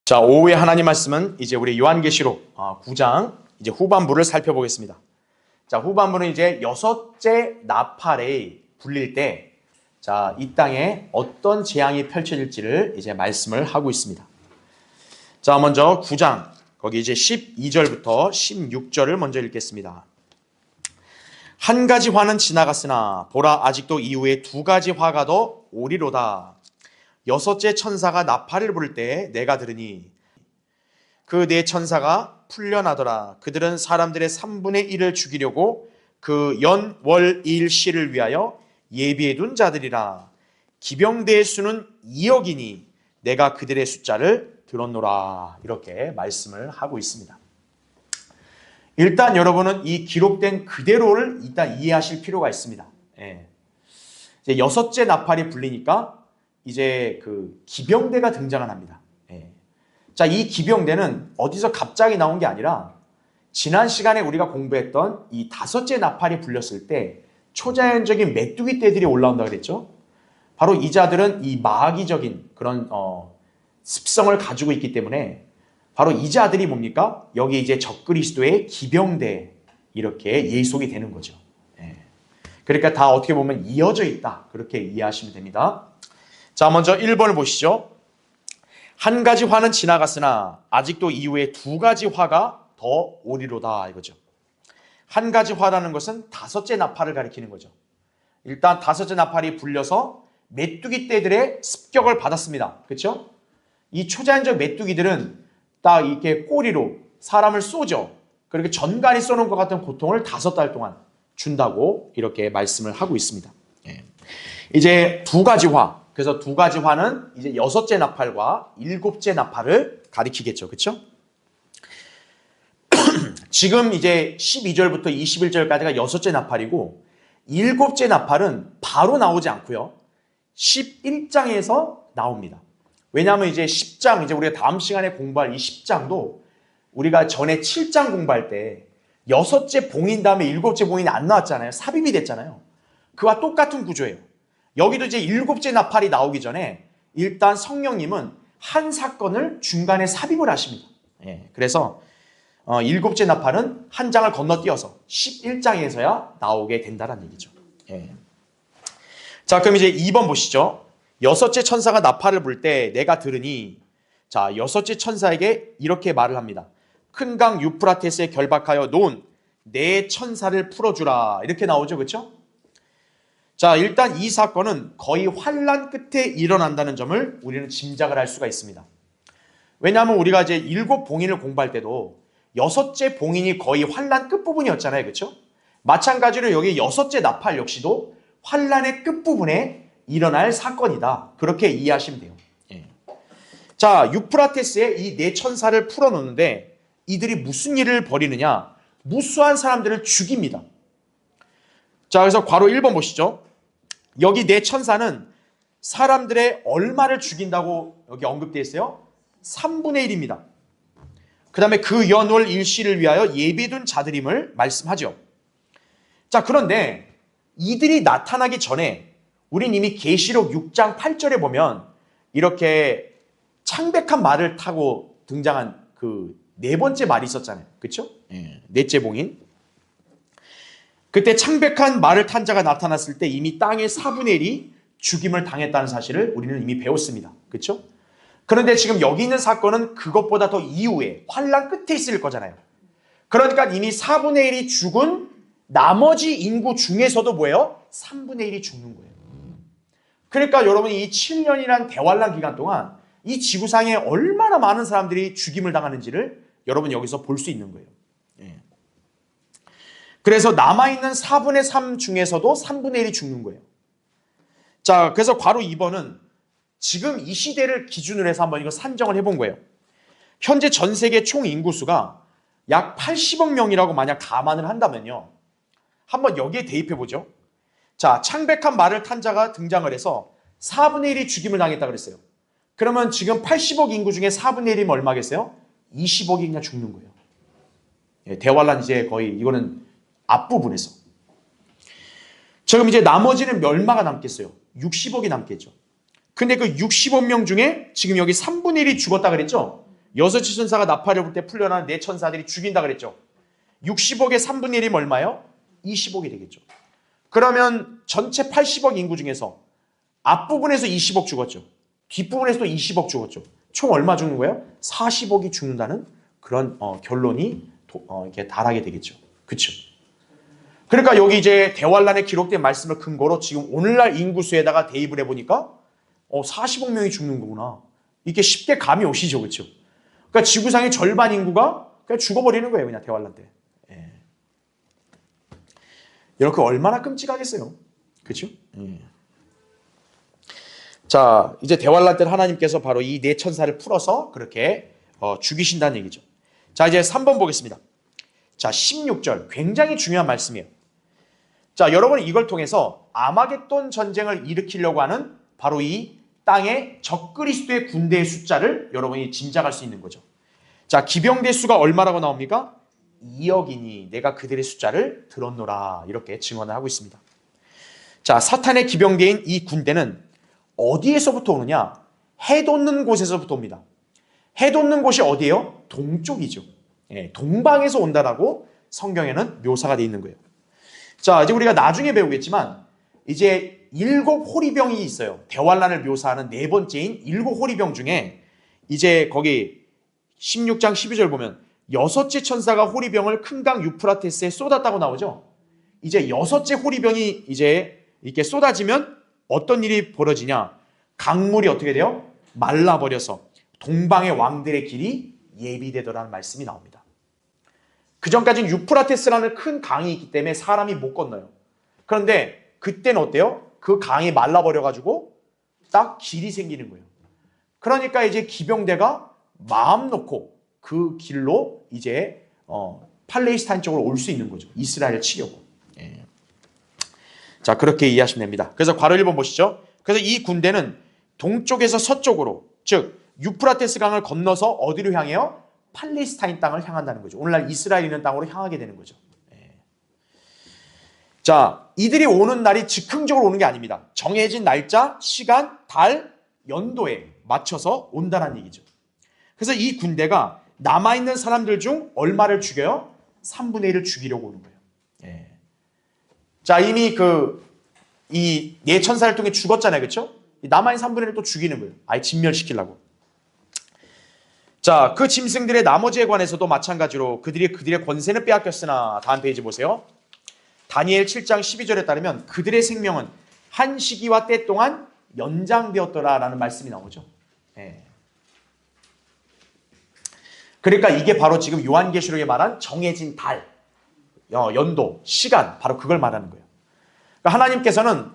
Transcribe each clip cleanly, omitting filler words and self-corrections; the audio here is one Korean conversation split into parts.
자, 오후에 하나님 말씀은 이제 우리 요한계시록 9장 이제 후반부를 살펴보겠습니다. 자, 후반부는 이제 여섯째 나팔에 불릴 때, 자, 이 땅에 어떤 재앙이 펼쳐질지를 이제 말씀을 하고 있습니다. 자, 먼저 9장, 거기 이제 12절부터 16절을 먼저 읽겠습니다. 한 가지 화는 지나갔으나 보라 아직도 이후에 두 가지 화가 더 오리로다. 여섯째 천사가 나팔을 부를 때 내가 들으니 그 네 천사가 풀려나더라. 그들은 사람들의 3분의 1을 죽이려고 그 연, 월, 일, 시를 위하여 예비해둔 자들이라. 기병대의 수는 2억이니 내가 그들의 숫자를 들었노라. 이렇게 말씀을 하고 있습니다. 일단 여러분은 이 기록된 그대로를 일단 이해하실 필요가 있습니다. 이제 여섯째 나팔이 불리니까 이제 그 기병대가 등장을 합니다. 자, 이 기병대는 어디서 갑자기 나온 게 아니라 지난 시간에 우리가 공부했던 이 다섯째 나팔이 불렸을 때 초자연적인 메뚜기 떼들이 올라온다 그랬죠. 바로 이 자들은 이 마귀적인 그런 습성을 가지고 있기 때문에 바로 이 자들이 뭡니까? 여기 이제 적그리스도의 기병대 이렇게 예속이 되는 거죠. 그러니까 다 어떻게 보면 이어져 있다. 그렇게 이해하시면 됩니다. 자, 먼저 1번을 보시죠. 한 가지 화는 지나갔으나 아직도 이후에 두 가지 화가 더 오리로다 이거죠. 한 가지 화라는 것은 다섯째 나팔을 가리키는 거죠. 일단 다섯째 나팔이 불려서 메뚜기 떼들의 습격을 받았습니다. 그렇죠? 이 초자연적 메뚜기들은 딱 이렇게 꼬리로 사람을 쏘죠. 그렇게 전갈이 쏘는 것 같은 고통을 5달 동안 준다고 이렇게 말씀을 하고 있습니다. 이제 두 가지 화. 그래서 두 가지 화는 이제 여섯째 나팔과 일곱째 나팔을 가리키겠죠. 그렇죠? 지금 이제 12절부터 21절까지가 여섯째 나팔이고 일곱째 나팔은 바로 나오지 않고요. 11장에서 나옵니다. 왜냐하면 이제 10장, 이제 우리가 다음 시간에 공부할 이 10장도 우리가 전에 7장 공부할 때 여섯째 봉인 다음에 일곱째 봉인이 안 나왔잖아요. 삽입이 됐잖아요. 그와 똑같은 구조예요. 여기도 이제 일곱째 나팔이 나오기 전에 일단 성령님은 한 사건을 중간에 삽입을 하십니다. 그래서 일곱째 나팔은 한 장을 건너뛰어서 11장에서야 나오게 된다는 얘기죠. 자, 그럼 이제 2번 보시죠. 여섯째 천사가 나팔을 불 때 내가 들으니, 자, 여섯째 천사에게 이렇게 말을 합니다. 큰 강 유프라테스에 결박하여 놓은 네 천사를 풀어주라. 이렇게 나오죠. 그렇죠? 자, 일단 이 사건은 거의 환란 끝에 일어난다는 점을 우리는 짐작을 할 수가 있습니다. 왜냐하면 우리가 이제 일곱 봉인을 공부할 때도 여섯째 봉인이 거의 환란 끝부분이었잖아요. 그렇죠? 마찬가지로 여기 여섯째 나팔 역시도 환란의 끝부분에 일어날 사건이다. 그렇게 이해하시면 돼요. 자, 유프라테스에 이 네 천사를 풀어놓는데 이들이 무슨 일을 벌이느냐? 무수한 사람들을 죽입니다. 자, 그래서 괄호 1번 보시죠. 여기 네 천사는 사람들의 얼마를 죽인다고 여기 언급되어 있어요? 3분의 1입니다. 그 다음에 그 연월 일시를 위하여 예비둔 자들임을 말씀하죠. 자, 그런데 이들이 나타나기 전에 우린 이미 계시록 6장 8절에 보면 이렇게 창백한 말을 타고 등장한 그 네 번째 말이 있었잖아요. 그렇죠? 넷째 봉인. 그때 창백한 말을 탄 자가 나타났을 때 이미 땅의 4분의 1이 죽임을 당했다는 사실을 우리는 이미 배웠습니다. 그렇죠? 그런데 지금 여기 있는 사건은 그것보다 더 이후에 환란 끝에 있을 거잖아요. 그러니까 이미 4분의 1이 죽은 나머지 인구 중에서도 뭐예요? 3분의 1이 죽는 거예요. 그러니까 여러분 이 7년이란 대환란 기간 동안 이 지구상에 얼마나 많은 사람들이 죽임을 당하는지를 여러분 여기서 볼 수 있는 거예요. 그래서 남아있는 4분의 3 중에서도 3분의 1이 죽는 거예요. 자, 그래서 괄호 2번은 지금 이 시대를 기준으로 해서 한번 이거 산정을 해본 거예요. 현재 전 세계 총 인구수가 약 80억 명이라고 만약 감안을 한다면요. 한번 여기에 대입해보죠. 자, 창백한 말을 탄 자가 등장을 해서 4분의 1이 죽임을 당했다 그랬어요. 그러면 지금 80억 인구 중에 4분의 1이면 얼마겠어요? 20억이 그냥 죽는 거예요. 대환란 이제 거의 이거는 앞부분에서. 지금 이제 나머지는 얼마가 남겠어요? 60억이 남겠죠. 근데 그 60억 명 중에 지금 여기 3분의 1이 죽었다 그랬죠? 여섯째 천사가 나팔을 불 때 풀려나는 네 천사들이 죽인다 그랬죠. 60억의 3분의 1이면 얼마요? 20억이 되겠죠. 그러면 전체 80억 인구 중에서 앞부분에서 20억 죽었죠. 뒷부분에서도 20억 죽었죠. 총 얼마 죽는 거예요? 40억이 죽는다는 그런 결론이 이렇게 달하게 되겠죠. 그렇죠? 그러니까 여기 이제 대환란에 기록된 말씀을 근거로 지금 오늘날 인구수에다가 대입을 해보니까 40억 명이 죽는 거구나. 이게 쉽게 감이 오시죠. 그렇죠? 그러니까 지구상의 절반 인구가 그냥 죽어버리는 거예요. 그냥 대환란 때. 예. 이렇게 얼마나 끔찍하겠어요. 그렇죠? 예. 자, 이제 대환란 때 하나님께서 바로 이 네 천사를 풀어서 그렇게 죽이신다는 얘기죠. 자, 이제 3번 보겠습니다. 자, 16절 굉장히 중요한 말씀이에요. 자, 여러분은 이걸 통해서 아마겟돈 전쟁을 일으키려고 하는 바로 이 땅의 적그리스도의 군대의 숫자를 여러분이 짐작할 수 있는 거죠. 자, 기병대 수가 얼마라고 나옵니까? 2억이니 내가 그들의 숫자를 들었노라 이렇게 증언을 하고 있습니다. 자, 사탄의 기병대인 이 군대는 어디에서부터 오느냐? 해 돋는 곳에서부터 옵니다. 해 돋는 곳이 어디예요? 동쪽이죠. 예, 동방에서 온다라고 성경에는 묘사가 되어 있는 거예요. 자, 이제 우리가 나중에 배우겠지만 이제 7 호리병이 있어요. 대환란을 묘사하는 네 번째인 7 호리병 중에 이제 거기 16장 12절 보면 여섯째 천사가 호리병을 큰 강 유프라테스에 쏟았다고 나오죠. 이제 여섯째 호리병이 이제 이렇게 쏟아지면 어떤 일이 벌어지냐? 강물이 어떻게 돼요? 말라버려서 동방의 왕들의 길이 예비되더라는 말씀이 나옵니다. 그 전까지는 유프라테스라는 큰 강이 있기 때문에 사람이 못 건너요. 그런데 그때는 어때요? 그 강이 말라버려가지고 딱 길이 생기는 거예요. 그러니까 이제 기병대가 마음 놓고 그 길로 이제 팔레스타인 쪽으로 올 수 있는 거죠. 이스라엘을 치려고. 예. 자, 그렇게 이해하시면 됩니다. 그래서 괄호 1번 보시죠. 그래서 이 군대는 동쪽에서 서쪽으로, 즉 유프라테스 강을 건너서 어디로 향해요? 팔레스타인 땅을 향한다는 거죠. 오늘날 이스라엘 있는 땅으로 향하게 되는 거죠. 예. 자, 이들이 오는 날이 즉흥적으로 오는 게 아닙니다. 정해진 날짜, 시간, 달, 연도에 맞춰서 온다는 얘기죠. 그래서 이 군대가 남아있는 사람들 중 얼마를 죽여요? 3분의 1을 죽이려고 오는 거예요. 예. 자, 이미 이 네 천사를 통해 죽었잖아요. 그렇죠? 남아있는 3분의 1을 또 죽이는 거예요. 아예 진멸시키려고. 자, 그 짐승들의 나머지에 관해서도 마찬가지로 그들의 권세는 빼앗겼으나 다음 페이지 보세요. 다니엘 7장 12절에 따르면 그들의 생명은 한 시기와 때 동안 연장되었더라라는 말씀이 나오죠. 예. 그러니까 이게 바로 지금 요한계시록에 말한 정해진 달, 연도, 시간, 바로 그걸 말하는 거예요. 그러니까 하나님께서는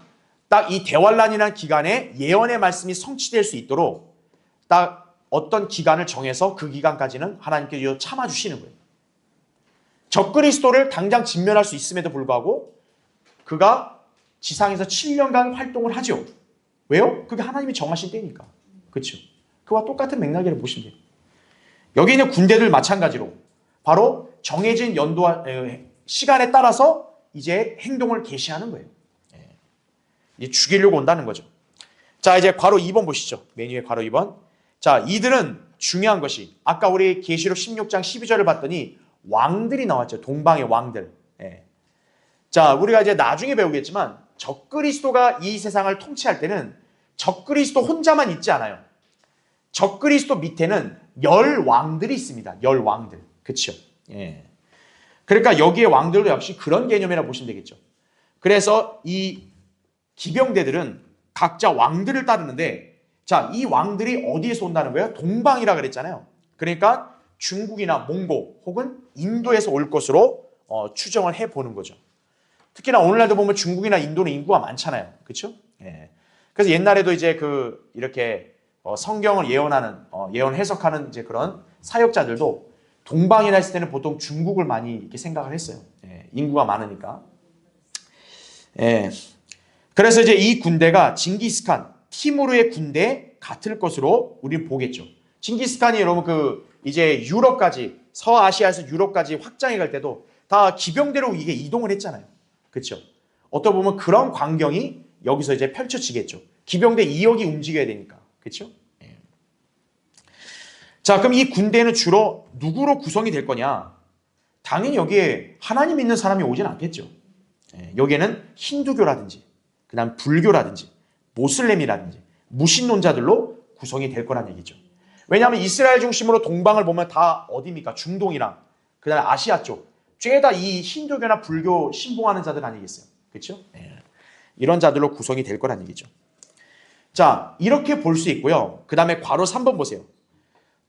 딱 이 대환란이라는 기간에 예언의 말씀이 성취될 수 있도록 딱 어떤 기간을 정해서 그 기간까지는 하나님께서 참아주시는 거예요. 적그리스도를 당장 진멸할 수 있음에도 불구하고 그가 지상에서 7년간 활동을 하죠. 왜요? 그게 하나님이 정하신 때니까. 그렇죠? 그와 똑같은 맥락이라고 보시면 돼요. 여기 있는 군대들 마찬가지로 바로 정해진 연도와 시간에 따라서 이제 행동을 개시하는 거예요. 이제 죽이려고 온다는 거죠. 자, 이제 괄호 2번 보시죠. 메뉴의 괄호 2번. 자, 이들은 중요한 것이 아까 우리 계시록 16장 12절을 봤더니 왕들이 나왔죠. 동방의 왕들. 예. 자, 우리가 이제 나중에 배우겠지만 적그리스도가 이 세상을 통치할 때는 적그리스도 혼자만 있지 않아요. 적그리스도 밑에는 10 왕들이 있습니다. 10 왕들. 그렇죠? 예. 그러니까 여기에 왕들도 역시 그런 개념이라고 보시면 되겠죠. 그래서 이 기병대들은 각자 왕들을 따르는데 자, 이 왕들이 어디에서 온다는 거예요? 동방이라 그랬잖아요. 그러니까 중국이나 몽고 혹은 인도에서 올 것으로 추정을 해보는 거죠. 특히나 오늘날도 보면 중국이나 인도는 인구가 많잖아요. 그렇죠? 예. 그래서 옛날에도 이제 이렇게 성경을 예언하는 예언 해석하는 이제 그런 사역자들도 동방이라 했을 때는 보통 중국을 많이 이렇게 생각을 했어요. 예. 인구가 많으니까. 예. 그래서 이제 이 군대가 징기스칸, 티무르의 군대 같을 것으로 우리는 보겠죠. 징기스칸이 여러분 이제 유럽까지 서아시아에서 유럽까지 확장해 갈 때도 다 기병대로 이게 이동을 했잖아요. 그렇죠? 어떻게 보면 그런 광경이 여기서 이제 펼쳐지겠죠. 기병대 2억이 움직여야 되니까. 그렇죠? 예. 자, 그럼 이 군대는 주로 누구로 구성이 될 거냐? 당연히 여기에 하나님 믿는 사람이 오진 않겠죠. 여기에는 힌두교라든지, 그 다음 불교라든지, 모슬렘이라든지, 무신론자들로 구성이 될 거란 얘기죠. 왜냐하면 이스라엘 중심으로 동방을 보면 다 어디입니까? 중동이랑, 그 다음에 아시아 쪽. 죄다 이 힌두교나 불교 신봉하는 자들 아니겠어요? 그렇죠? 이런 자들로 구성이 될 거란 얘기죠. 자, 이렇게 볼 수 있고요. 그 다음에 괄호 3번 보세요.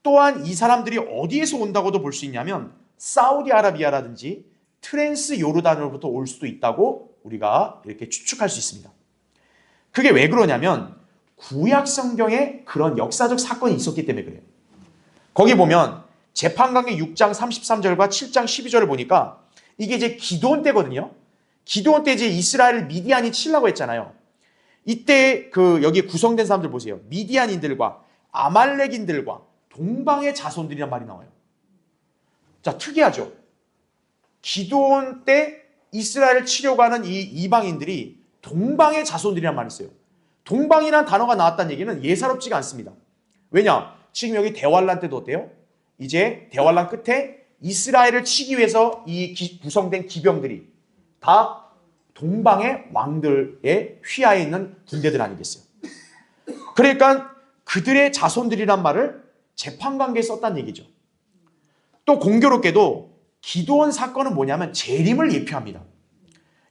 또한 이 사람들이 어디에서 온다고도 볼 수 있냐면 사우디아라비아라든지 트랜스 요르단으로부터 올 수도 있다고 우리가 이렇게 추측할 수 있습니다. 그게 왜 그러냐면 구약 성경에 그런 역사적 사건이 있었기 때문에 그래요. 거기 보면 재판관계 6장 33절과 7장 12절을 보니까 이게 이제 기드온 때거든요. 기드온 때 이제 이스라엘을 미디안이 치려고 했잖아요. 이때 여기 구성된 사람들 보세요. 미디안인들과 아말렉인들과 동방의 자손들이란 말이 나와요. 자, 특이하죠. 기드온 때 이스라엘을 치려고 하는 이 이방인들이 동방의 자손들이란 말이 있어요. 동방이라는 단어가 나왔다는 얘기는 예사롭지가 않습니다. 왜냐? 지금 여기 대환란 때도 어때요? 이제 대환란 끝에 이스라엘을 치기 위해서 구성된 기병들이 다 동방의 왕들의 휘하에 있는 군대들 아니겠어요? 그러니까 그들의 자손들이란 말을 재판관계에 썼다는 얘기죠. 또 공교롭게도 기드온 사건은 뭐냐면 재림을 예표합니다.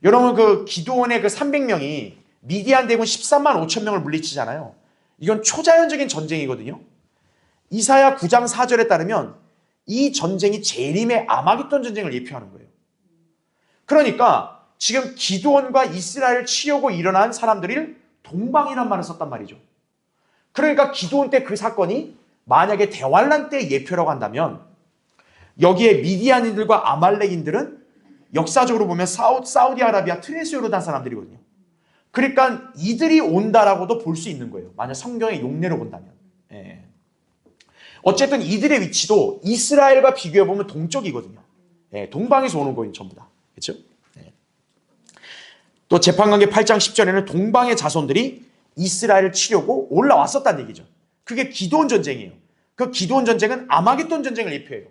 여러분 그 기드온의 그 300명이 미디안 대군 13만 5천 명을 물리치잖아요. 이건 초자연적인 전쟁이거든요. 이사야 9장 4절에 따르면 이 전쟁이 재림의 아마겟돈 전쟁을 예표하는 거예요. 그러니까 지금 기드온과 이스라엘을 치려고 일어난 사람들이 동방이란 말을 썼단 말이죠. 그러니까 기드온 때 그 사건이 만약에 대환란 때 예표라고 한다면 여기에 미디안인들과 아말렉인들은 역사적으로 보면 사우디아라비아 트랜스요르단 사람들이거든요. 그러니까 이들이 온다라고도 볼 수 있는 거예요. 만약 성경의 용례로 본다면. 어쨌든 이들의 위치도 이스라엘과 비교해보면 동쪽이거든요. 동방에서 오는 거예요. 전부 다. 그렇죠? 또 재판관계 8장 10절에는 동방의 자손들이 이스라엘을 치려고 올라왔었다는 얘기죠. 그게 기드온 전쟁이에요. 그 기드온 전쟁은 아마겟돈 전쟁을 예표해요.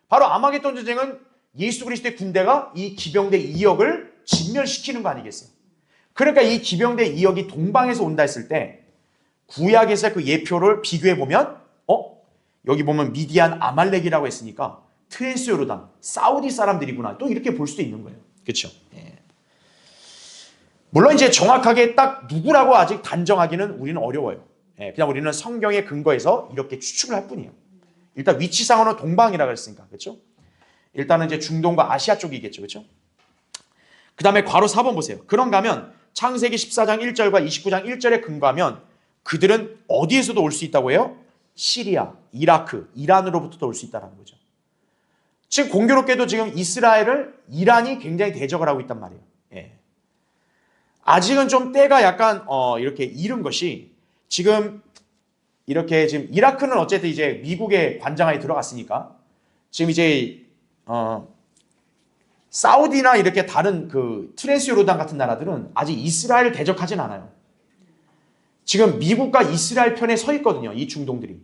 바로 아마겟돈 전쟁은 예수 그리스도의 군대가 이 기병대 2역을 진멸시키는 거 아니겠어요? 그러니까 이 기병대 2역이 동방에서 온다 했을 때 구약에서 그 예표를 비교해 보면 여기 보면 미디안 아말렉이라고 했으니까 트랜스요르단 사우디 사람들이구나 또 이렇게 볼 수도 있는 거예요. 그렇죠? 물론 이제 정확하게 딱 누구라고 아직 단정하기는 우리는 어려워요. 그냥 우리는 성경의 근거에서 이렇게 추측을 할 뿐이에요. 일단 위치상으로는 동방이라고 했으니까. 그렇죠? 일단은 이제 중동과 아시아 쪽이겠죠. 그렇죠? 그 다음에 괄호 4번 보세요. 그런가 하면 창세기 14장 1절과 29장 1절에 근거하면 그들은 어디에서도 올 수 있다고 해요? 시리아, 이라크, 이란으로부터도 올 수 있다는 거죠. 지금 공교롭게도 지금 이스라엘을 이란이 굉장히 대적을 하고 있단 말이에요. 아직은 좀 때가 약간 이렇게 이른 것이 지금 이렇게 지금 이라크는 어쨌든 이제 미국의 관장하에 들어갔으니까 지금 이제 사우디나 이렇게 다른 그 트랜스요르단 같은 나라들은 아직 이스라엘을 대적하진 않아요. 지금 미국과 이스라엘 편에 서 있거든요. 이 중동들이.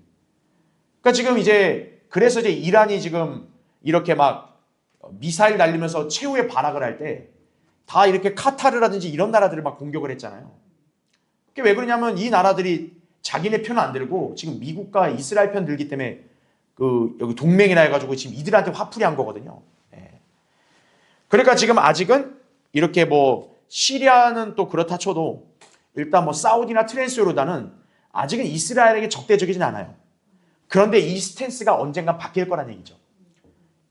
그러니까 지금 이제 그래서 이제 이란이 지금 이렇게 막 미사일 날리면서 최후의 발악을 할 때 다 이렇게 카타르라든지 이런 나라들을 막 공격을 했잖아요. 그게 왜 그러냐면 이 나라들이 자기네 편은 안 들고 지금 미국과 이스라엘 편 들기 때문에 여기 동맹이라 해가지고 지금 이들한테 화풀이 한 거거든요. 그러니까 지금 아직은 이렇게 뭐 시리아는 또 그렇다 쳐도 일단 뭐 사우디나 트랜스요르단은 아직은 이스라엘에게 적대적이진 않아요. 그런데 이 스탠스가 언젠간 바뀔 거란 얘기죠.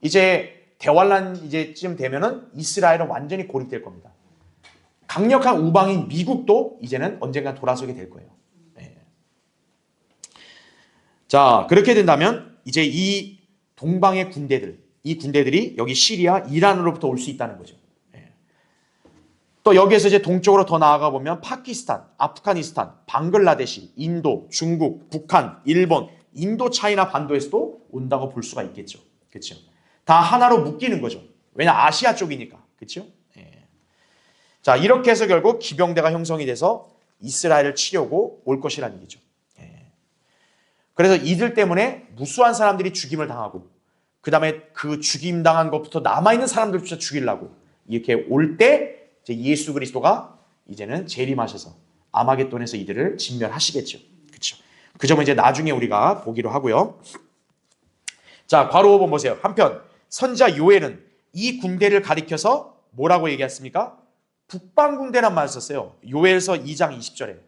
이제 대환란 이제쯤 되면은 이스라엘은 완전히 고립될 겁니다. 강력한 우방인 미국도 이제는 언젠간 돌아서게 될 거예요. 자, 그렇게 된다면 이제 이 동방의 군대들, 이 군대들이 여기 시리아, 이란으로부터 올 수 있다는 거죠. 또 여기에서 이제 동쪽으로 더 나아가 보면 파키스탄, 아프가니스탄, 방글라데시, 인도, 중국, 북한, 일본, 인도 차이나 반도에서도 온다고 볼 수가 있겠죠. 그렇죠? 다 하나로 묶이는 거죠. 왜냐 아시아 쪽이니까. 그렇죠? 자, 이렇게 해서 결국 기병대가 형성이 돼서 이스라엘을 치려고 올 것이라는 얘기죠. 그래서 이들 때문에 무수한 사람들이 죽임을 당하고 그 다음에 그 죽임 당한 것부터 남아있는 사람들조차 죽이려고 이렇게 올 때 예수 그리스도가 이제는 재림하셔서 아마겟돈에서 이들을 진멸하시겠죠. 그렇죠. 그 점은 이제 나중에 우리가 보기로 하고요. 자, 괄호 5번 보세요. 한편 선지자 요엘은 이 군대를 가리켜서 뭐라고 얘기했습니까? 북방 군대란 말을 썼어요. 요엘서 2장 20절에.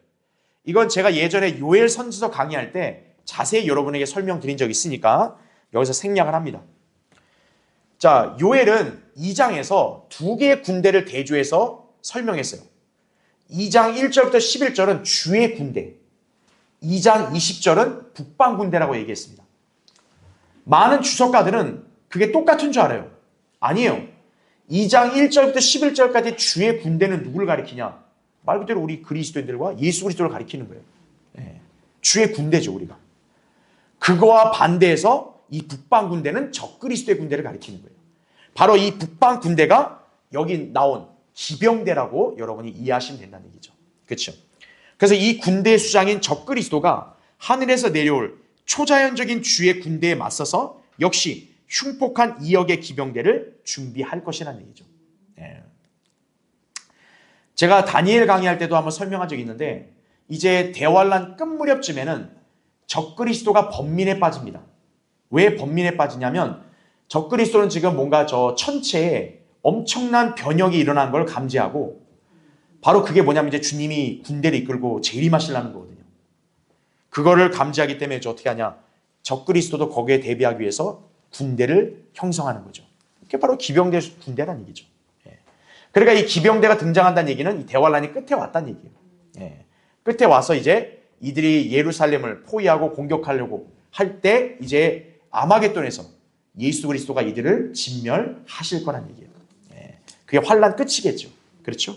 이건 제가 예전에 요엘 선지서 강의할 때 자세히 여러분에게 설명드린 적이 있으니까 여기서 생략을 합니다. 자, 요엘은 2장에서 두 개의 군대를 대조해서 설명했어요. 2장 1절부터 11절은 주의 군대, 2장 20절은 북방 군대라고 얘기했습니다. 많은 주석가들은 그게 똑같은 줄 알아요. 아니에요. 2장 1절부터 11절까지 주의 군대는 누구를 가리키냐? 말 그대로 우리 그리스도인들과 예수 그리스도를 가리키는 거예요. 네. 주의 군대죠, 우리가. 그거와 반대해서 이 북방 군대는 적그리스도의 군대를 가리키는 거예요. 바로 이 북방 군대가 여기 나온 기병대라고 여러분이 이해하시면 된다는 얘기죠. 그렇죠? 그래서 이 군대의 수장인 적그리스도가 하늘에서 내려올 초자연적인 주의 군대에 맞서서 역시 흉폭한 2억의 기병대를 준비할 것이라는 얘기죠. 네. 제가 다니엘 강의할 때도 한번 설명한 적이 있는데 이제 대환란 끝 무렵쯤에는 적그리스도가 번민에 빠집니다. 왜 번민에 빠지냐면 적그리스도는 지금 뭔가 저 천체에 엄청난 변혁이 일어난 걸 감지하고 바로 그게 뭐냐면 이제 주님이 군대를 이끌고 재림하시려는 거거든요. 그거를 감지하기 때문에 어떻게 하냐? 적그리스도도 거기에 대비하기 위해서 군대를 형성하는 거죠. 그게 바로 기병대 군대라는 얘기죠. 그러니까 이 기병대가 등장한다는 얘기는 이 대환란이 끝에 왔다는 얘기예요. 끝에 와서 이제 이들이 예루살렘을 포위하고 공격하려고 할 때 이제 아마겟돈에서 예수 그리스도가 이들을 진멸하실 거란 얘기예요. 그게 환란 끝이겠죠. 그렇죠?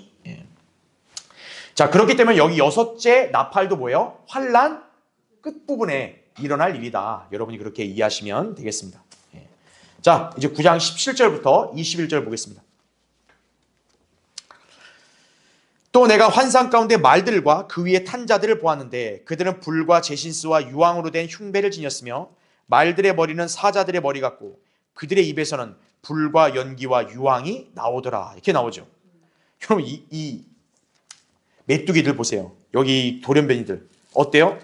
자, 그렇기 때문에 여기 여섯째 나팔도 뭐예요? 환란 끝부분에 일어날 일이다. 여러분이 그렇게 이해하시면 되겠습니다. 자, 이제 9장 17절부터 21절 보겠습니다. 또 내가 환상 가운데 말들과 그 위에 탄 자들을 보았는데 그들은 불과 제신스와 유황으로 된 흉배를 지녔으며 말들의 머리는 사자들의 머리 같고 그들의 입에서는 불과 연기와 유황이 나오더라. 이렇게 나오죠. 여러분 이 메뚜기들 보세요. 여기 돌연변이들 어때요?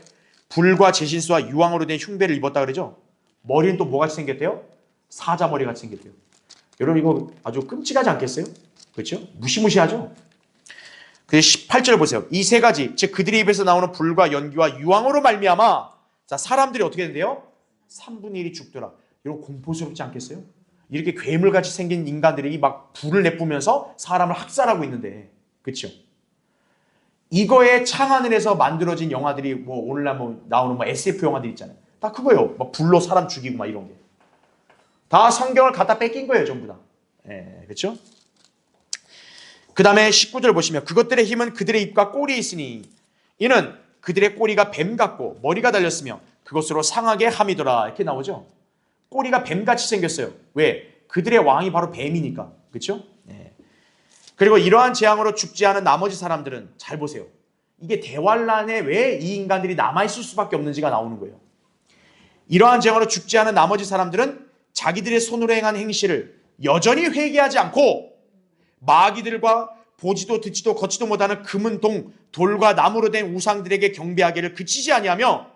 불과 제신스와 유황으로 된 흉배를 입었다 그러죠. 머리는 또 뭐같이 생겼대요? 사자 머리 같이 생겼대요. 여러분 이거 아주 끔찍하지 않겠어요? 그렇죠? 무시무시하죠? 18절 보세요. 이 세 가지, 즉 그들의 입에서 나오는 불과 연기와 유황으로 말미암아 자 사람들이 어떻게 된대요? 3분의 1이 죽더라. 여러분 공포스럽지 않겠어요? 이렇게 괴물같이 생긴 인간들이 막 불을 내뿜으면서 사람을 학살하고 있는데 그렇죠? 이거에 창안을 해서 만들어진 영화들이 뭐 오늘날 뭐 나오는 뭐 SF 영화들 있잖아요. 다 그거예요. 막 불로 사람 죽이고 막 이런 게. 다 성경을 갖다 뺏긴 거예요, 전부 다. 그렇죠? 그 다음에 19절 보시면 그것들의 힘은 그들의 입과 꼬리에 있으니 이는 그들의 꼬리가 뱀 같고 머리가 달렸으며 그것으로 상하게 함이더라. 이렇게 나오죠. 꼬리가 뱀같이 생겼어요. 왜? 그들의 왕이 바로 뱀이니까. 그렇죠? 그리고 이러한 재앙으로 죽지 않은 나머지 사람들은 잘 보세요. 이게 대환란에 왜 이 인간들이 남아있을 수밖에 없는지가 나오는 거예요. 이러한 재앙으로 죽지 않은 나머지 사람들은 자기들의 손으로 행한 행실을 여전히 회개하지 않고 마귀들과 보지도 듣지도 걷지도 못하는 금은 동, 돌과 나무로 된 우상들에게 경배하기를 그치지 아니하며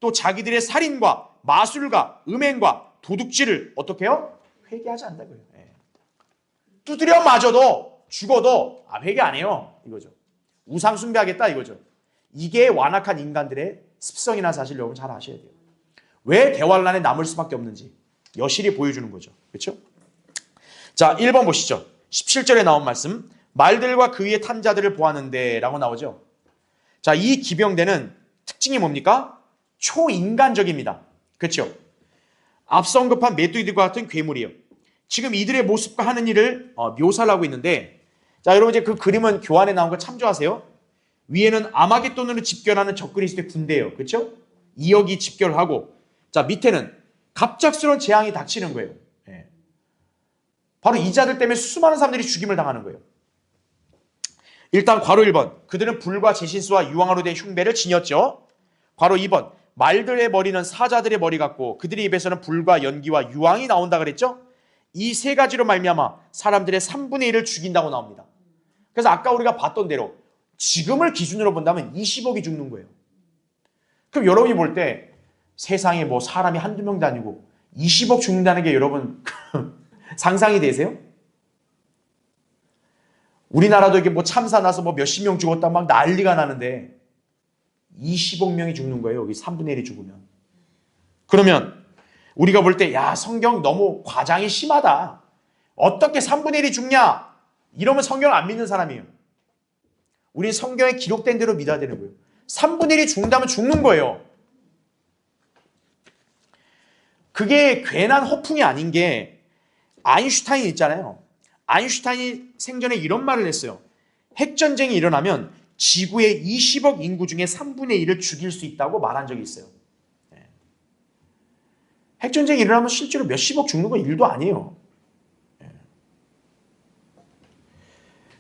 또 자기들의 살인과 마술과 음행과 도둑질을 어떻게 해요? 회개하지 않는다고요. 두드려 맞아도 죽어도 회개 안 해요. 이거죠. 우상 숭배하겠다 이거죠. 이게 완악한 인간들의 습성이나 사실 여러분 잘 아셔야 돼요. 왜 대환란에 남을 수밖에 없는지 여실히 보여주는 거죠. 그렇죠? 자, 1번 보시죠. 17절에 나온 말씀 말들과 그 위에 탄 자들을 보았는데 라고 나오죠. 자, 이 기병대는 특징이 뭡니까? 초인간적입니다. 그렇죠? 앞서 언급한 메뚜기들과 같은 괴물이에요. 지금 이들의 모습과 하는 일을 묘사를 하고 있는데 자, 여러분 이제 그 그림은 교환에 나온 거 참조하세요. 위에는 아마겟돈으로 집결하는 적그리스도의 군대예요. 그렇죠? 2억이 집결하고 자, 밑에는 갑작스러운 재앙이 닥치는 거예요. 바로 이 자들 때문에 수많은 사람들이 죽임을 당하는 거예요. 일단 괄호 1번 그들은 불과 제신스와 유황으로 된 흉배를 지녔죠. 괄호 2번 말들의 머리는 사자들의 머리 같고 그들의 입에서는 불과 연기와 유황이 나온다 그랬죠? 이 세 가지로 말미암아 사람들의 3분의 1을 죽인다고 나옵니다. 그래서 아까 우리가 봤던 대로 지금을 기준으로 본다면 20억이 죽는 거예요. 그럼 여러분이 볼 때 세상에 뭐 사람이 한두 명도 아니고 20억 죽는다는 게 여러분 상상이 되세요? 우리나라도 이게 뭐 참사 나서 뭐 몇십 명 죽었다 막 난리가 나는데 20억 명이 죽는 거예요. 여기 3분의 1이 죽으면. 그러면 우리가 볼 때 야, 성경 너무 과장이 심하다. 어떻게 3분의 1이 죽냐? 이러면 성경을 안 믿는 사람이에요. 우리 성경에 기록된 대로 믿어야 되는 거예요. 3분의 1이 죽는다면 죽는 거예요. 그게 괜한 허풍이 아닌 게 아인슈타인 있잖아요. 아인슈타인이 생전에 이런 말을 했어요. 핵전쟁이 일어나면 지구의 20억 인구 중에 3분의 1을 죽일 수 있다고 말한 적이 있어요. 핵전쟁이 일어나면 실제로 몇십억 죽는 건 일도 아니에요.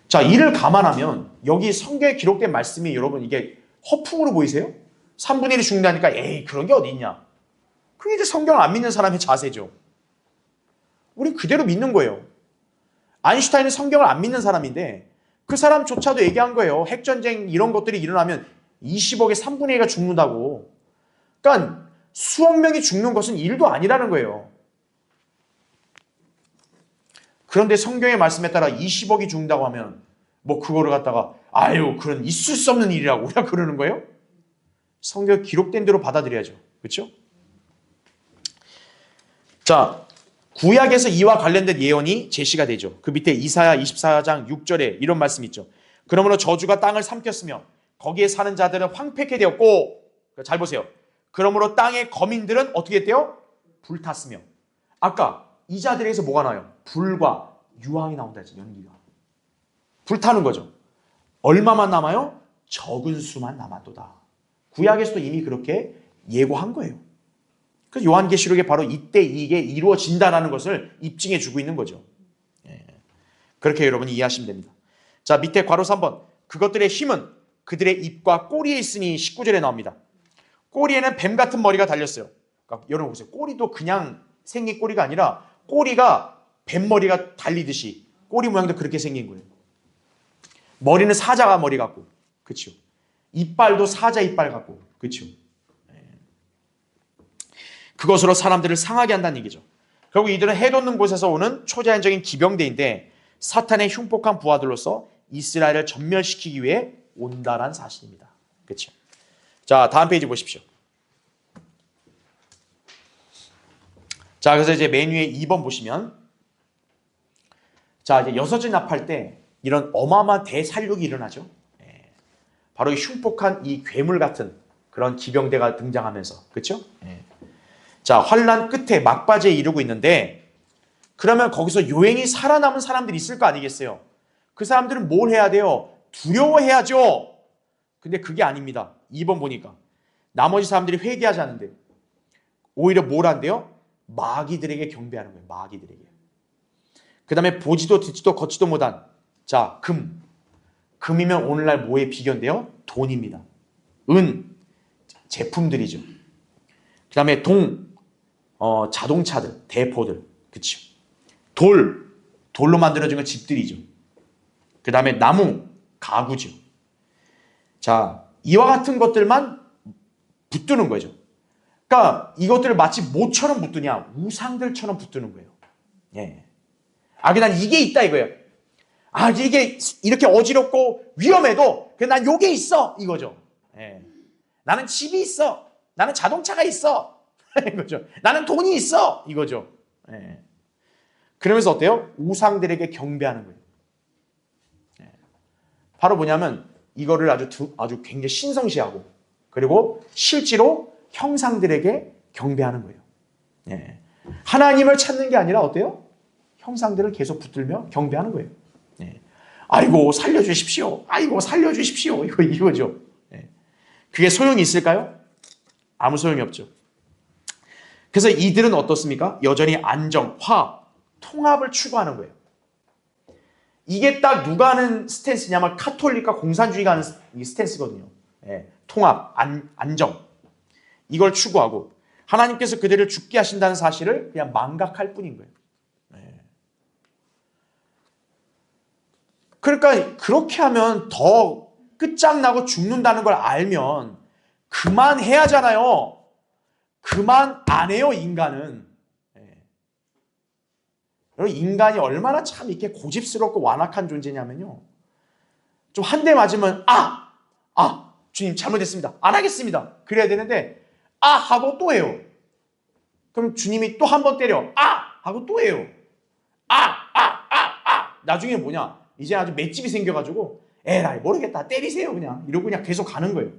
자, 이를 감안하면 여기 성경에 기록된 말씀이 여러분 이게 허풍으로 보이세요? 3분의 1이 죽는다니까 에이 그런 게 어디 있냐. 그게 이제 성경을 안 믿는 사람의 자세죠. 우리 그대로 믿는 거예요. 아인슈타인은 성경을 안 믿는 사람인데 그 사람조차도 얘기한 거예요. 핵전쟁 이런 것들이 일어나면 20억의 3분의 1가 죽는다고. 그러니까 수억 명이 죽는 것은 일도 아니라는 거예요. 그런데 성경의 말씀에 따라 20억이 죽는다고 하면 뭐 그거를 갖다가 아유 그런 있을 수 없는 일이라고 우리가 그러는 거예요? 성경에 기록된 대로 받아들여야죠. 그렇죠? 자, 구약에서 이와 관련된 예언이 제시가 되죠. 그 밑에 이사야 24장 6절에 이런 말씀이 있죠. 그러므로 저주가 땅을 삼켰으며 거기에 사는 자들은 황폐케 되었고, 잘 보세요. 그러므로 땅의 거민들은 어떻게 했대요? 불탔으며. 아까 이 자들에게서 뭐가 나와요? 불과 유황이 나온다 했죠. 연기가. 불타는 거죠. 얼마만 남아요? 적은 수만 남았도다. 구약에서도 이미 그렇게 예고한 거예요. 그래서 요한계시록에 바로 이때 이게 이루어진다라는 것을 입증해 주고 있는 거죠. 그렇게 여러분이 이해하시면 됩니다. 자, 밑에 괄호 3번. 그것들의 힘은 그들의 입과 꼬리에 있으니 19절에 나옵니다. 꼬리에는 뱀 같은 머리가 달렸어요. 그러니까 여러분 보세요. 꼬리도 그냥 생긴 꼬리가 아니라 꼬리가 뱀 머리가 달리듯이 꼬리 모양도 그렇게 생긴 거예요. 머리는 사자가 머리 같고, 그렇죠. 이빨도 사자 이빨 같고, 그렇죠. 그것으로 사람들을 상하게 한다는 얘기죠. 결국 이들은 해돋는 곳에서 오는 초자연적인 기병대인데 사탄의 흉폭한 부하들로서 이스라엘을 전멸시키기 위해 온다란 사실입니다. 그렇죠. 자, 다음 페이지 보십시오. 자, 그래서 이제 맨 위에 2번 보시면, 자, 이제 여섯째 납할 때 이런 어마어마한 대살육이 일어나죠. 바로 이 흉폭한 이 괴물 같은 그런 기병대가 등장하면서, 그렇죠? 자, 환란 끝에 막바지에 이르고 있는데, 그러면 거기서 요행이 살아남은 사람들이 있을 거 아니겠어요? 그 사람들은 뭘 해야 돼요? 두려워해야죠. 근데 그게 아닙니다. 2번 보니까 나머지 사람들이 회개하지 않는데 오히려 뭘 한대요? 마귀들에게 경배하는 거예요. 마귀들에게. 그 다음에 보지도 듣지도 걷지도 못한, 자, 금이면 오늘날 뭐에 비견돼요? 돈입니다. 은, 제품들이죠. 그 다음에 자동차들, 대포들, 그쵸. 돌로 만들어진 건 집들이죠. 그 다음에 나무, 가구죠. 자, 이와 같은 것들만 붙드는 거죠. 그러니까 이것들을 마치 뭐처럼 붙드냐? 우상들처럼 붙드는 거예요. 예. 난 이게 있다 이거예요. 이게 이렇게 어지럽고 위험해도 난 요게 있어 이거죠. 예. 나는 집이 있어. 나는 자동차가 있어. 이거죠. 나는 돈이 있어 이거죠. 예. 그러면서 어때요? 우상들에게 경배하는 거예요. 예. 바로 뭐냐면 이거를 아주 굉장히 신성시하고 그리고 실제로 형상들에게 경배하는 거예요. 예. 하나님을 찾는 게 아니라 어때요? 형상들을 계속 붙들며 경배하는 거예요. 예. 아이고 살려주십시오. 아이고 살려주십시오. 이거죠. 예. 그게 소용이 있을까요? 아무 소용이 없죠. 그래서 이들은 어떻습니까? 여전히 안정, 화합, 통합을 추구하는 거예요. 이게 딱 누가 하는 스탠스냐면 카톨릭과 공산주의가 하는 이 스탠스거든요. 예. 통합, 안정. 이걸 추구하고 하나님께서 그들을 죽게 하신다는 사실을 그냥 망각할 뿐인 거예요. 그러니까 그렇게 하면 더 끝장나고 죽는다는 걸 알면 그만해야 하잖아요. 그만 안 해요, 인간은. 여러분, 인간이 얼마나 참 이렇게 고집스럽고 완악한 존재냐면요. 좀 한 대 맞으면 주님 잘못했습니다. 안 하겠습니다. 그래야 되는데 하고 또 해요. 그럼 주님이 또 한 번 때려. 하고 또 해요. 나중에 뭐냐? 이제 아주 맷집이 생겨가지고 에라이 모르겠다. 때리세요 그냥. 이러고 그냥 계속 가는 거예요.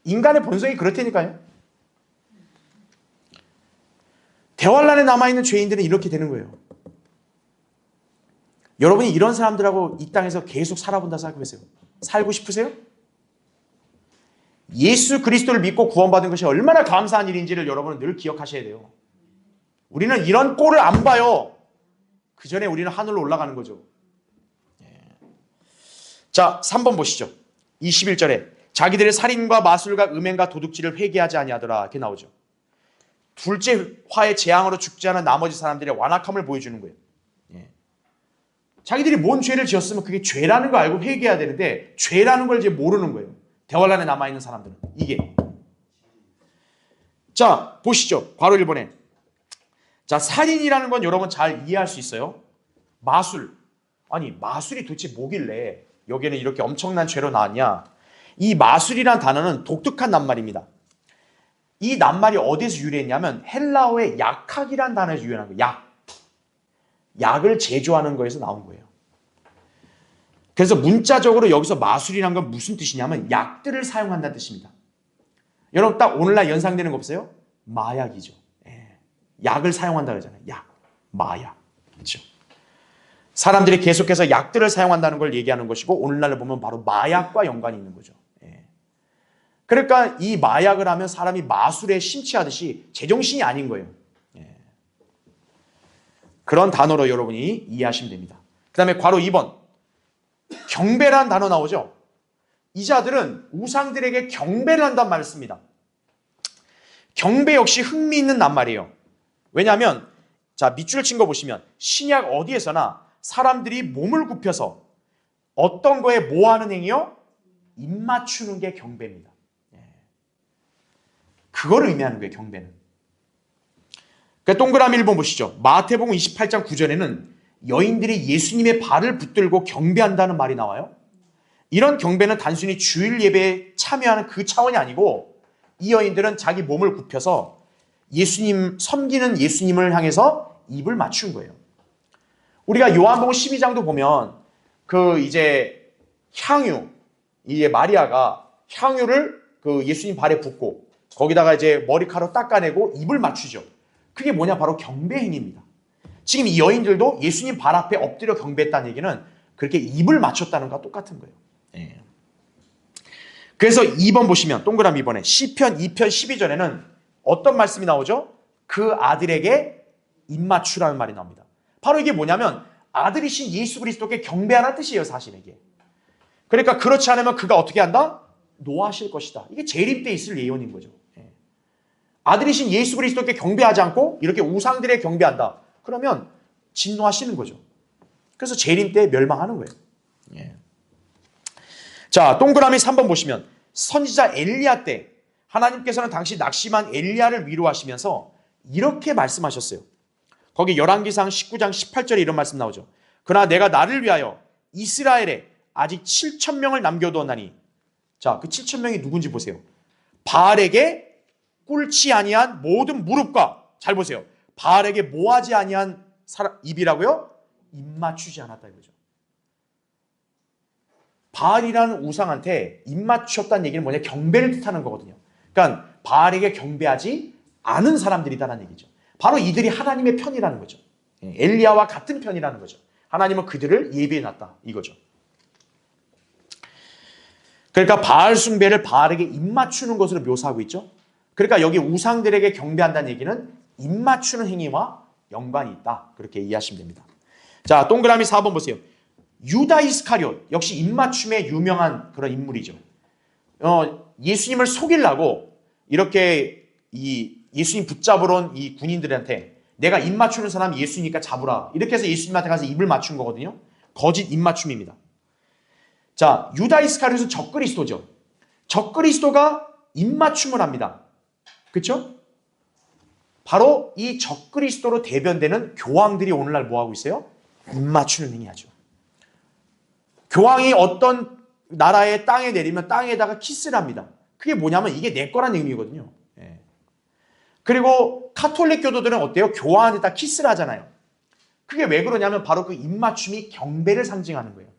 인간의 본성이 그렇다니까요. 대환란에 남아있는 죄인들은 이렇게 되는 거예요. 여러분이 이런 사람들하고 이 땅에서 계속 살아본다 생각해보세요. 살고 싶으세요? 예수 그리스도를 믿고 구원받은 것이 얼마나 감사한 일인지를 여러분은 늘 기억하셔야 돼요. 우리는 이런 꼴을 안 봐요. 그 전에 우리는 하늘로 올라가는 거죠. 자, 3번 보시죠. 21절에 자기들의 살인과 마술과 음행과 도둑질을 회개하지 아니하더라. 이렇게 나오죠. 둘째 화의 재앙으로 죽지 않은 나머지 사람들의 완악함을 보여주는 거예요. 자기들이 뭔 죄를 지었으면 그게 죄라는 거 알고 회개해야 되는데 죄라는 걸 이제 모르는 거예요. 대환란에 남아있는 사람들은. 이게. 자, 보시죠. 괄호 1번에. 자, 살인이라는 건 여러분 잘 이해할 수 있어요. 마술. 아니, 마술이 도대체 뭐길래 여기에는 이렇게 엄청난 죄로 나왔냐. 이 마술이란 단어는 독특한 낱말입니다. 이 낱말이 어디에서 유래했냐면 헬라어의 약학이란 단어에서 유래한 거예요. 약을 제조하는 거에서 나온 거예요. 그래서 문자적으로 여기서 마술이란 건 무슨 뜻이냐면 약들을 사용한다는 뜻입니다. 여러분 딱 오늘날 연상되는 거 없어요? 마약이죠. 약을 사용한다 그러잖아요. 마약. 그렇죠? 사람들이 계속해서 약들을 사용한다는 걸 얘기하는 것이고 오늘날을 보면 바로 마약과 연관이 있는 거죠. 그러니까 이 마약을 하면 사람이 마술에 심취하듯이 제정신이 아닌 거예요. 그런 단어로 여러분이 이해하시면 됩니다. 그 다음에 괄호 2번. 경배란 단어 나오죠. 이 자들은 우상들에게 경배를 한다는 말을 씁니다. 경배 역시 흥미있는 낱말이에요. 왜냐하면 자 밑줄을 친 거 보시면 신약 어디에서나 사람들이 몸을 굽혀서 어떤 거에 뭐 하는 행위요? 입 맞추는 게 경배입니다. 그거를 의미하는 거예요. 경배는. 그러니까 동그라미 1번 보시죠. 마태복음 28장 9절에는 여인들이 예수님의 발을 붙들고 경배한다는 말이 나와요. 이런 경배는 단순히 주일 예배에 참여하는 그 차원이 아니고 이 여인들은 자기 몸을 굽혀서 예수님 섬기는 예수님을 향해서 입을 맞춘 거예요. 우리가 요한복음 12장도 보면 그 이제 향유, 이제 마리아가 향유를 그 예수님 발에 붓고 거기다가 이제 머리카락 닦아내고 입을 맞추죠. 그게 뭐냐? 바로 경배 행위입니다. 지금 이 여인들도 예수님 발 앞에 엎드려 경배했다는 얘기는 그렇게 입을 맞췄다는 것과 똑같은 거예요. 그래서 2번 보시면 동그라미 2번에 시편 2편 12절에는 어떤 말씀이 나오죠? 그 아들에게 입 맞추라는 말이 나옵니다. 바로 이게 뭐냐면 아들이신 예수 그리스도께 경배하라는 뜻이에요. 사실 이게. 그러니까 그렇지 않으면 그가 어떻게 한다? 노하실 것이다. 이게 재림 때 있을 예언인 거죠. 아들이신 예수 그리스도께 경배하지 않고 이렇게 우상들에 경배한다. 그러면 진노하시는 거죠. 그래서 재림 때 멸망하는 거예요. 자, 동그라미 3번 보시면 선지자 엘리야 때 하나님께서는 당시 낙심한 엘리야를 위로하시면서 이렇게 말씀하셨어요. 거기 열왕기상 19장 18절에 이런 말씀 나오죠. 그러나 내가 나를 위하여 이스라엘에 아직 7,000명을 남겨두었나니. 자, 그 7,000명이 누군지 보세요. 바알에게 꿇지 아니한 모든 무릎과, 잘 보세요. 바알에게 모하지 아니한 입이라고요? 입 맞추지 않았다 이거죠. 바알이라는 우상한테 입 맞추셨다는 얘기는 뭐냐? 경배를 뜻하는 거거든요. 그러니까 바알에게 경배하지 않은 사람들이다라는 얘기죠. 바로 이들이 하나님의 편이라는 거죠. 엘리야와 같은 편이라는 거죠. 하나님은 그들을 예비해놨다 이거죠. 그러니까 바알 숭배를 바알에게 입 맞추는 것으로 묘사하고 있죠. 그러니까 여기 우상들에게 경배한다는 얘기는 입 맞추는 행위와 연관이 있다. 그렇게 이해하시면 됩니다. 자, 동그라미 4번 보세요. 유다 이스카리옷 역시 입 맞춤에 유명한 그런 인물이죠. 예수님을 속이려고 이렇게 이 예수님 붙잡으러 온 이 군인들한테 내가 입 맞추는 사람이 예수니까 잡으라. 이렇게 해서 예수님한테 가서 입을 맞춘 거거든요. 거짓 입 맞춤입니다. 자, 유다 이스카리ot은 적그리스도죠. 적그리스도가 입 맞춤을 합니다. 그렇죠? 바로 이 적그리스도로 대변되는 교황들이 오늘날 뭐 하고 있어요? 입 맞추는 행위하죠. 교황이 어떤 나라의 땅에 내리면 땅에다가 키스를 합니다. 그게 뭐냐면 이게 내 거란 의미거든요. 예. 그리고 카톨릭 교도들은 어때요? 교황한테 다 키스를 하잖아요. 그게 왜 그러냐면 바로 그 입 맞춤이 경배를 상징하는 거예요.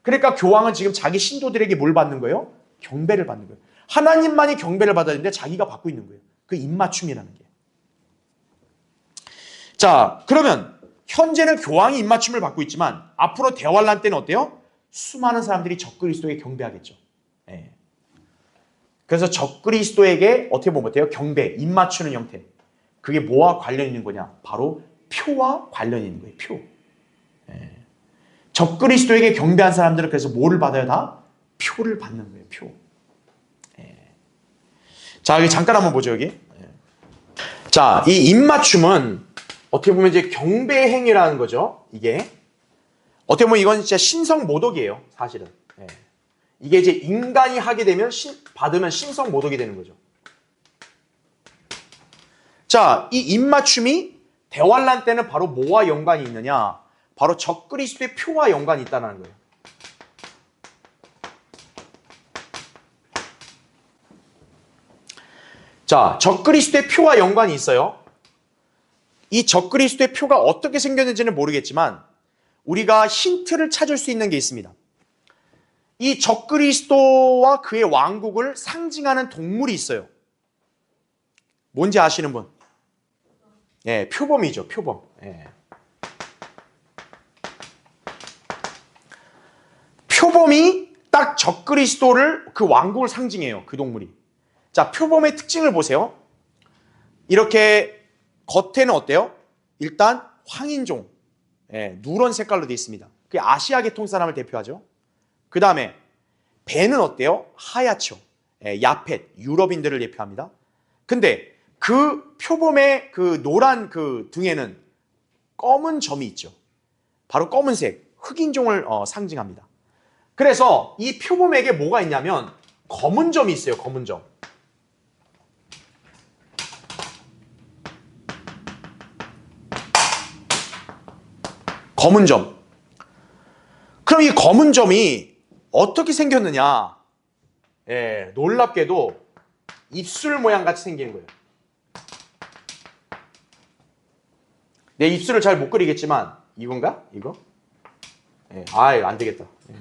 그러니까 교황은 지금 자기 신도들에게 뭘 받는 거예요? 경배를 받는 거예요. 하나님만이 경배를 받아야 되는데 자기가 받고 있는 거예요. 그 입 맞춤이라는 게. 자, 그러면 현재는 교황이 입 맞춤을 받고 있지만 앞으로 대환란 때는 어때요? 수많은 사람들이 적그리스도에게 경배하겠죠. 예. 그래서 적그리스도에게 어떻게 보면 어때요? 경배, 입 맞추는 형태. 그게 뭐와 관련 있는 거냐? 바로 표와 관련이 있는 거예요. 표. 예. 적그리스도에게 경배한 사람들은 그래서 뭐를 받아요? 다 표를 받는 거예요. 표. 예. 자, 여기 잠깐 한번 보죠. 여기. 예. 자, 이 입맞춤은 어떻게 보면 이제 경배 행위라는 거죠. 이게 어떻게 보면 이건 진짜 신성 모독이에요. 사실은. 예. 이게 이제 인간이 하게 되면 받으면 신성 모독이 되는 거죠. 자, 이 입맞춤이 대환란 때는 바로 뭐와 연관이 있느냐? 바로 적그리스도의 표와 연관이 있다는 거예요. 자, 적그리스도의 표와 연관이 있어요. 이 적그리스도의 표가 어떻게 생겼는지는 모르겠지만 우리가 힌트를 찾을 수 있는 게 있습니다. 이 적그리스도와 그의 왕국을 상징하는 동물이 있어요. 뭔지 아시는 분? 예, 표범이죠, 표범. 예. 표범이 딱 적그리스도를 그 왕국을 상징해요. 그 동물이. 자, 표범의 특징을 보세요. 이렇게 겉에는 어때요? 일단 황인종, 예, 누런 색깔로 되어 있습니다. 그게 아시아 계통 사람을 대표하죠. 그 다음에 배는 어때요? 하얗죠. 예, 야펫, 유럽인들을 대표합니다. 근데 그 표범의 그 노란 그 등에는 검은 점이 있죠. 바로 검은색, 흑인종을 상징합니다. 그래서 이 표범에게 뭐가 있냐면 검은 점이 있어요. 검은 점. 검은 점. 그럼 이 검은 점이 어떻게 생겼느냐? 예, 놀랍게도 입술 모양 같이 생기는 거예요. 내 입술을 잘 못 그리겠지만 이건가? 이거? 예, 안 되겠다. 예.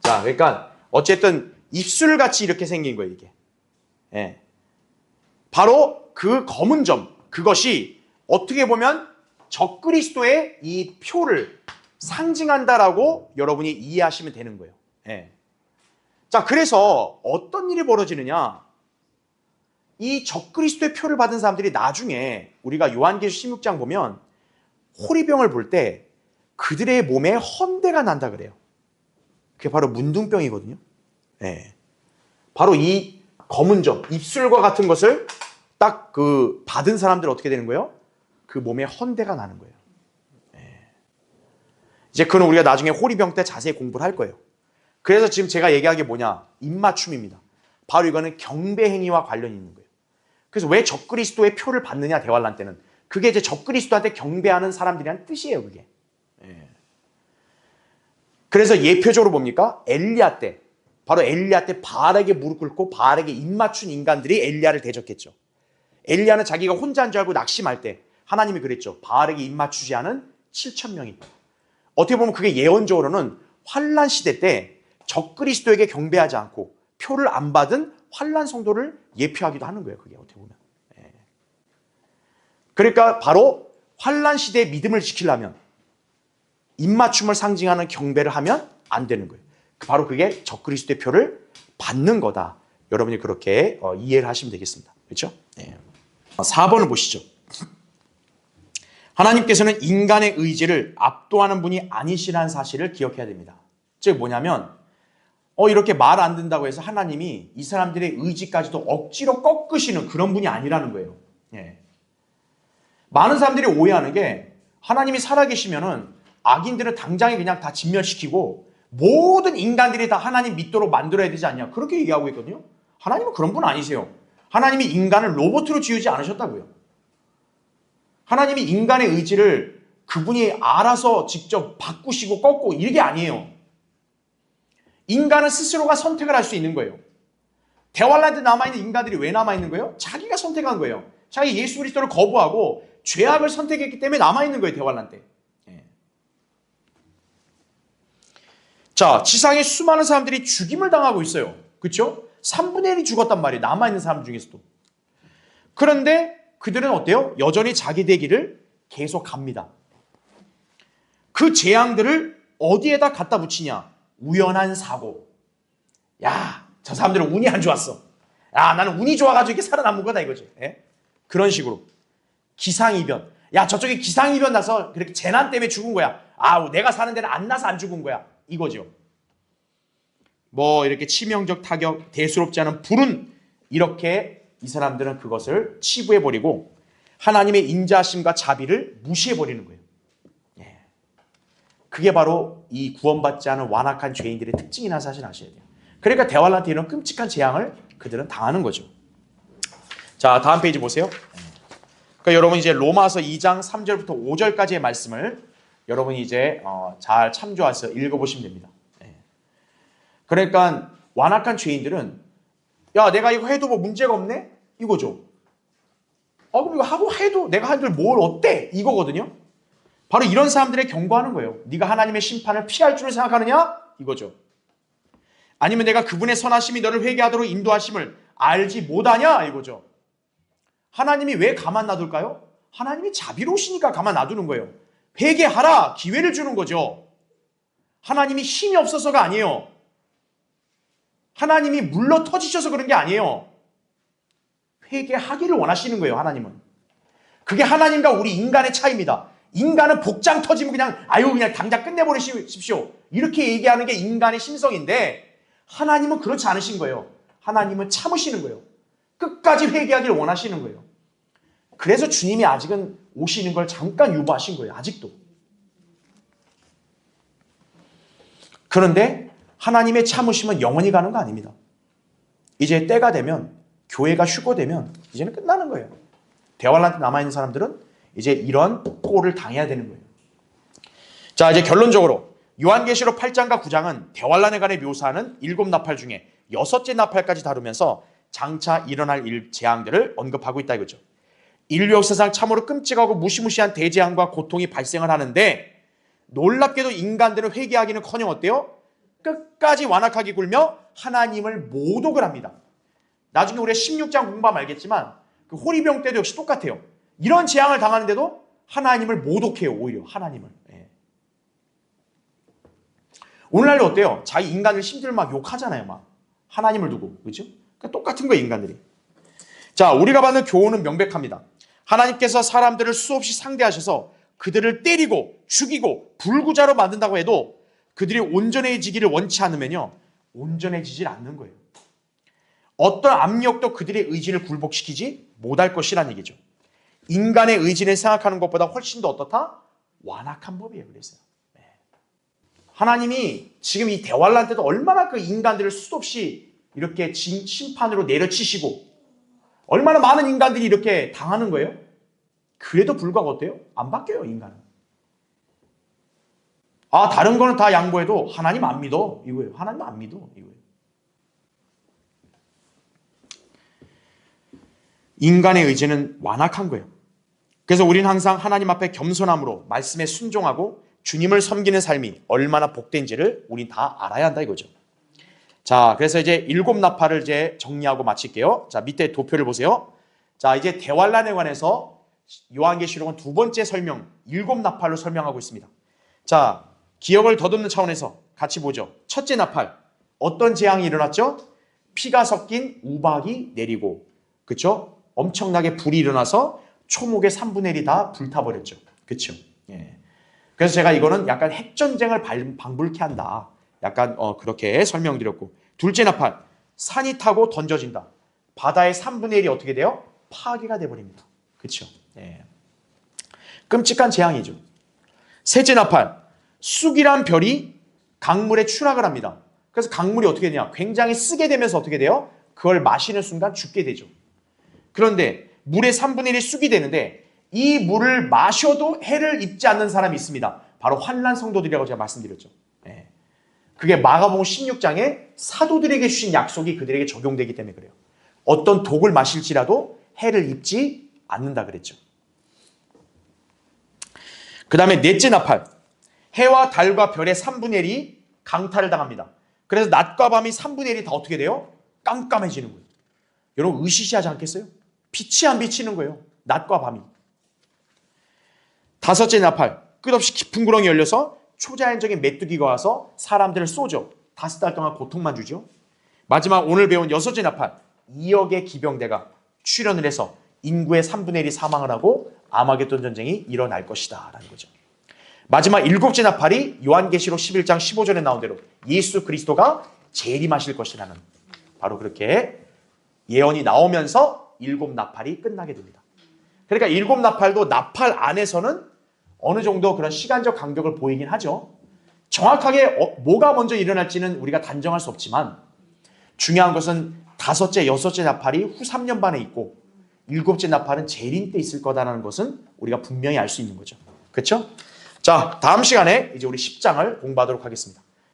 자, 그러니까 어쨌든 입술 같이 이렇게 생긴 거예요, 이게. 예. 바로 그 검은 점, 그것이 어떻게 보면 적그리스도의 이 표를 상징한다라고 여러분이 이해하시면 되는 거예요. 예. 자, 그래서 어떤 일이 벌어지느냐? 이 적그리스도의 표를 받은 사람들이 나중에 우리가 요한계시록 16장 보면 호리병을 볼 때 그들의 몸에 헌대가 난다 그래요. 그게 바로 문둥병이거든요. 예. 바로 이 검은 점, 입술과 같은 것을 딱 그 받은 사람들 어떻게 되는 거예요? 그 몸에 헌대가 나는 거예요. 예. 이제 그건 우리가 나중에 호리병 때 자세히 공부를 할 거예요. 그래서 지금 제가 얘기한 게 뭐냐? 입맞춤입니다. 바로 이거는 경배 행위와 관련이 있는 거예요. 그래서 왜 적그리스도의 표를 받느냐, 대환란 때는. 그게 이제 적그리스도한테 경배하는 사람들이란 뜻이에요, 그게. 예. 그래서 예표적으로 뭡니까? 엘리야 때. 바로 엘리야 때 바알에게 무릎 꿇고 바알에게 입맞춘 인간들이 엘리야를 대적했죠. 엘리야는 자기가 혼자인 줄 알고 낙심할 때 하나님이 그랬죠. 바알에게 입맞추지 않은 7,000명이 있다. 어떻게 보면 그게 예언적으로는 환란 시대 때 적그리스도에게 경배하지 않고 표를 안 받은 환란 성도를 예표하기도 하는 거예요. 그게 어떻게 보면. 예. 그러니까 바로 환란 시대의 믿음을 지키려면 입맞춤을 상징하는 경배를 하면 안 되는 거예요. 바로 그게 적그리스도의 표를 받는 거다. 여러분이 그렇게 이해를 하시면 되겠습니다. 그렇죠? 예. 4번을 보시죠. 하나님께서는 인간의 의지를 압도하는 분이 아니시라는 사실을 기억해야 됩니다. 즉 뭐냐면 이렇게 말 안 듣는다고 해서 하나님이 이 사람들의 의지까지도 억지로 꺾으시는 그런 분이 아니라는 거예요. 예. 많은 사람들이 오해하는 게 하나님이 살아계시면은 악인들은 당장에 그냥 다 진멸시키고 모든 인간들이 다 하나님 믿도록 만들어야 되지 않냐. 그렇게 얘기하고 있거든요. 하나님은 그런 분 아니세요. 하나님이 인간을 로봇으로 지으지 않으셨다고요. 하나님이 인간의 의지를 그분이 알아서 직접 바꾸시고 꺾고 이게 아니에요. 인간은 스스로가 선택을 할 수 있는 거예요. 대환란에 남아있는 인간들이 왜 남아있는 거예요? 자기가 선택한 거예요. 자기 예수 그리스도를 거부하고 죄악을 선택했기 때문에 남아있는 거예요. 대환란 때. 예. 자, 지상에 수많은 사람들이 죽임을 당하고 있어요. 그렇죠? 3분의 1이 죽었단 말이에요. 남아있는 사람 중에서도. 그런데 그들은 어때요? 여전히 자기 되기를 계속 갑니다. 그 재앙들을 어디에다 갖다 붙이냐? 우연한 사고. 야, 저 사람들은 운이 안 좋았어. 야, 나는 운이 좋아가지고 이렇게 살아남은 거다 이거지. 예? 그런 식으로. 기상이변. 야, 저쪽에 기상이변 나서 그렇게 재난 때문에 죽은 거야. 아, 내가 사는 데는 안 나서 안 죽은 거야. 이거죠. 뭐 이렇게 치명적 타격, 대수롭지 않은 불운, 이렇게 이 사람들은 그것을 치부해버리고 하나님의 인자하심과 자비를 무시해버리는 거예요. 예. 그게 바로 이 구원받지 않은 완악한 죄인들의 특징이나 사실 아셔야 돼요. 그러니까 대환란 때 이런 끔찍한 재앙을 그들은 당하는 거죠. 자, 다음 페이지 보세요. 그러니까 여러분 이제 로마서 2장 3절부터 5절까지의 말씀을 여러분이 이제 잘 참조해서 읽어보시면 됩니다. 그러니까 완악한 죄인들은 야, 내가 이거 해도 뭐 문제가 없네? 이거죠. 그럼 이거 하고 해도 내가 한들 뭘 어때? 이거거든요. 바로 이런 사람들의 경고하는 거예요. 네가 하나님의 심판을 피할 줄 생각하느냐? 이거죠. 아니면 내가 그분의 선하심이 너를 회개하도록 인도하심을 알지 못하냐? 이거죠. 하나님이 왜 가만 놔둘까요? 하나님이 자비로우시니까 가만 놔두는 거예요. 회개하라! 기회를 주는 거죠. 하나님이 힘이 없어서가 아니에요. 하나님이 물러 터지셔서 그런 게 아니에요. 회개하기를 원하시는 거예요, 하나님은. 그게 하나님과 우리 인간의 차이입니다. 인간은 복장 터지면 그냥 당장 끝내버리십시오. 이렇게 얘기하는 게 인간의 심성인데 하나님은 그렇지 않으신 거예요. 하나님은 참으시는 거예요. 끝까지 회개하기를 원하시는 거예요. 그래서 주님이 아직은 오시는 걸 잠깐 유보하신 거예요. 아직도. 그런데 하나님의 참으심은 영원히 가는 거 아닙니다. 이제 때가 되면, 교회가 휴거되면 이제는 끝나는 거예요. 대환란 때 남아있는 사람들은 이제 이런 꼴을 당해야 되는 거예요. 자, 이제 결론적으로 요한계시록 8장과 9장은 대환란에 관해 묘사하는 7나팔 중에 6째 나팔까지 다루면서 장차 일어날 재앙들을 언급하고 있다 이거죠. 인류 역사상 참으로 끔찍하고 무시무시한 대재앙과 고통이 발생을 하는데 놀랍게도 인간들은 회개하기는커녕 어때요? 끝까지 완악하게 굴며 하나님을 모독을 합니다. 나중에 우리가 16장 공부하면 알겠지만 그 호리병 때도 역시 똑같아요. 이런 재앙을 당하는데도 하나님을 모독해요. 오히려 하나님을. 예. 오늘날도 어때요? 자기 인간을 힘들면 막 욕하잖아요. 막 하나님을 두고. 그렇죠? 그러니까 똑같은 거예요. 인간들이. 자, 우리가 받는 교훈은 명백합니다. 하나님께서 사람들을 수없이 상대하셔서 그들을 때리고 죽이고 불구자로 만든다고 해도 그들이 온전해지기를 원치 않으면요, 온전해지질 않는 거예요. 어떤 압력도 그들의 의지를 굴복시키지 못할 것이란 얘기죠. 인간의 의지를 생각하는 것보다 훨씬 더 어떻다? 완악한 법이에요. 그래서 하나님이 지금 이 대환란 때도 얼마나 그 인간들을 수없이 이렇게 심판으로 내려치시고 얼마나 많은 인간들이 이렇게 당하는 거예요. 그래도 불구하고 어때요? 안 바뀌어요. 인간은. 다른 거는 다 양보해도 하나님 안 믿어. 이거예요. 하나님 안 믿어. 이거예요. 인간의 의지는 완악한 거예요. 그래서 우리는 항상 하나님 앞에 겸손함으로 말씀에 순종하고 주님을 섬기는 삶이 얼마나 복된지를 우린 다 알아야 한다 이거죠. 자, 그래서 이제 7나팔을 이제 정리하고 마칠게요. 자, 밑에 도표를 보세요. 자, 이제 대환란에 관해서 요한계시록은 두 번째 설명, 7나팔로 설명하고 있습니다. 자, 기억을 더듬는 차원에서 같이 보죠. 첫째 나팔, 어떤 재앙이 일어났죠? 피가 섞인 우박이 내리고, 그렇죠? 엄청나게 불이 일어나서 초목의 3분의 1이 다 불타버렸죠. 그렇죠? 예. 그래서 제가 이거는 약간 핵전쟁을 방불케 한다. 약간 그렇게 설명드렸고, 둘째 나팔, 산이 타고 던져진다. 바다의 3분의 1이 어떻게 돼요? 파괴가 돼버립니다. 그렇죠? 예. 끔찍한 재앙이죠. 셋째 나팔, 쑥이란 별이 강물에 추락을 합니다. 그래서 강물이 어떻게 되냐? 굉장히 쓰게 되면서 어떻게 돼요? 그걸 마시는 순간 죽게 되죠. 그런데 물의 3분의 1이 쑥이 되는데 이 물을 마셔도 해를 입지 않는 사람이 있습니다. 바로 환난 성도들이라고 제가 말씀드렸죠. 예. 그게 마가복음 16장에 사도들에게 주신 약속이 그들에게 적용되기 때문에 그래요. 어떤 독을 마실지라도 해를 입지 않는다 그랬죠. 그 다음에 넷째 나팔, 해와 달과 별의 3분의 1이 강탈을 당합니다. 그래서 낮과 밤이 3분의 1이 다 어떻게 돼요? 깜깜해지는 거예요. 여러분 의시시하지 않겠어요? 빛이 안 비치는 거예요. 낮과 밤이. 다섯째 나팔, 끝없이 깊은 구렁이 열려서 초자연적인 메뚜기가 와서 사람들을 쏘죠. 5달 동안 고통만 주죠. 마지막 오늘 배운 여섯째 나팔, 2억의 기병대가 출현을 해서 인구의 3분의 1이 사망을 하고 아마겟돈 전쟁이 일어날 것이다 라는 거죠. 마지막 일곱째 나팔이 요한계시록 11장 15절에 나온 대로 예수 그리스도가 재림하실 것이라는, 바로 그렇게 예언이 나오면서 일곱 나팔이 끝나게 됩니다. 그러니까 일곱 나팔도 나팔 안에서는 어느 정도 그런 시간적 간격을 보이긴 하죠. 정확하게 뭐가 먼저 일어날지는 우리가 단정할 수 없지만 중요한 것은 다섯째, 여섯째 나팔이 후 3년 반에 있고 일곱째 나팔은 재림 때 있을 거다라는 것은 우리가 분명히 알 수 있는 거죠. 그렇죠? 자, 다음 시간에 이제 우리 10장을 공부하도록 하겠습니다.